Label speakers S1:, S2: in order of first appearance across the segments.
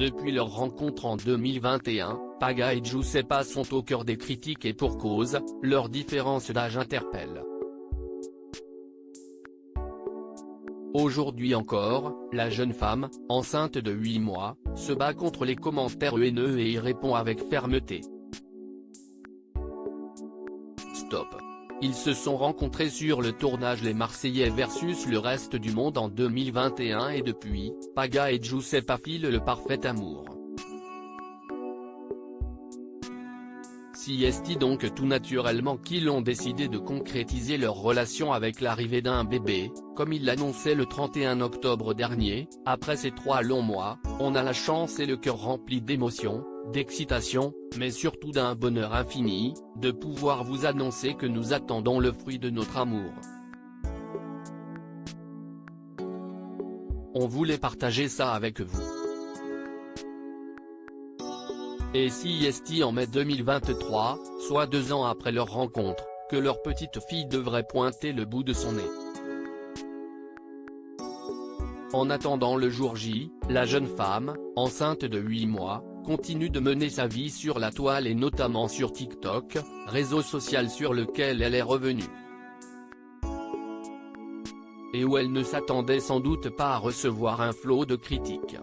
S1: Depuis leur rencontre en 2021, Paga et Giuseppa sont au cœur des critiques et pour cause, leur différence d'âge interpelle. Aujourd'hui encore, la jeune femme, enceinte de 8 mois, se bat contre les commentaires haineux et y répond avec fermeté. Stop. Ils se sont rencontrés sur le tournage Les Marseillais versus le reste du monde en 2021 et depuis, Paga et Giuseppa filent le parfait amour. C'est donc tout naturellement qu'ils ont décidé de concrétiser leur relation avec l'arrivée d'un bébé, comme ils l'annonçaient le 31 octobre dernier. Après ces 3 longs mois, on a la chance et le cœur rempli d'émotions, d'excitation, mais surtout d'un bonheur infini, de pouvoir vous annoncer que nous attendons le fruit de notre amour. On voulait partager ça avec vous. Et c'est en mai 2023, soit 2 ans après leur rencontre, que leur petite fille devrait pointer le bout de son nez. En attendant le jour J, la jeune femme, enceinte de 8 mois, continue de mener sa vie sur la toile et notamment sur TikTok, réseau social sur lequel elle est revenue. Et où elle ne s'attendait sans doute pas à recevoir un flot de critiques.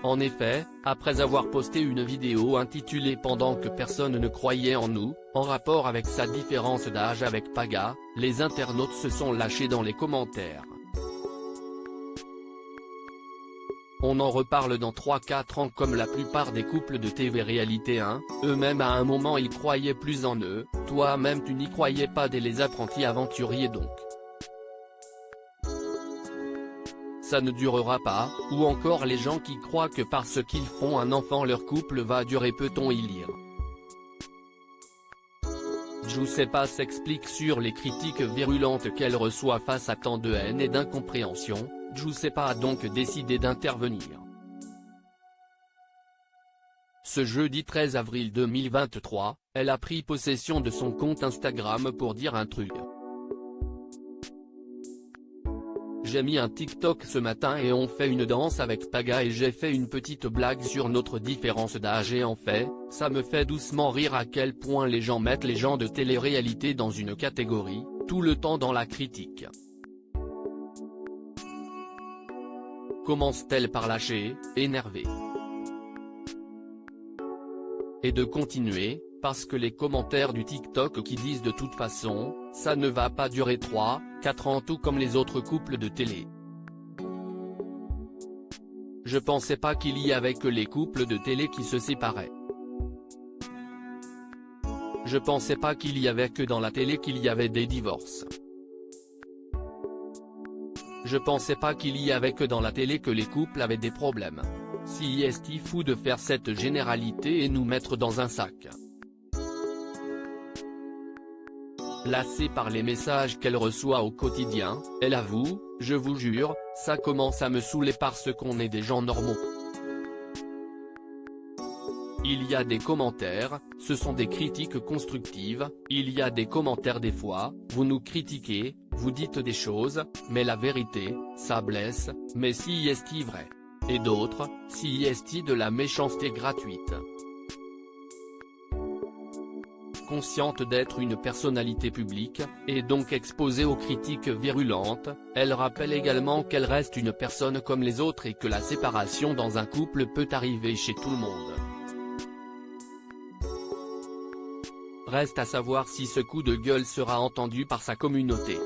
S1: En effet, après avoir posté une vidéo intitulée « Pendant que personne ne croyait en nous », en rapport avec sa différence d'âge avec Paga, les internautes se sont lâchés dans les commentaires. On en reparle dans 3-4 ans comme la plupart des couples de TV Réalité 1, eux-mêmes à un moment ils croyaient plus en eux, toi-même tu n'y croyais pas dès les apprentis aventuriers donc. Ça ne durera pas, ou encore les gens qui croient que parce qu'ils font un enfant leur couple va durer, peut-on y lire. Giuseppa s'explique sur les critiques virulentes qu'elle reçoit face à tant de haine et d'incompréhension. Giuseppa a donc décidé d'intervenir. Ce jeudi 13 avril 2023, elle a pris possession de son compte Instagram pour dire un truc. J'ai mis un TikTok ce matin et on fait une danse avec Paga et j'ai fait une petite blague sur notre différence d'âge et en fait, ça me fait doucement rire à quel point les gens mettent les gens de télé-réalité dans une catégorie, tout le temps dans la critique. Commence-t-elle par lâcher, énervée. Et de continuer, parce que les commentaires du TikTok qui disent de toute façon, ça ne va pas durer 3-4 ans tout comme les autres couples de télé. Je pensais pas qu'il y avait que les couples de télé qui se séparaient. Je pensais pas qu'il y avait que dans la télé qu'il y avait des divorces. Je pensais pas qu'il y avait que dans la télé que les couples avaient des problèmes. C'est fou de faire cette généralité et nous mettre dans un sac. Lassée par les messages qu'elle reçoit au quotidien, elle avoue, je vous jure, ça commence à me saouler parce qu'on est des gens normaux. Il y a des commentaires, ce sont des critiques constructives, il y a des commentaires des fois, vous nous critiquez, vous dites des choses, mais la vérité, ça blesse, mais c'est vrai. Et d'autres, c'est de la méchanceté gratuite. Consciente d'être une personnalité publique, et donc exposée aux critiques virulentes, elle rappelle également qu'elle reste une personne comme les autres et que la séparation dans un couple peut arriver chez tout le monde. Reste à savoir si ce coup de gueule sera entendu par sa communauté.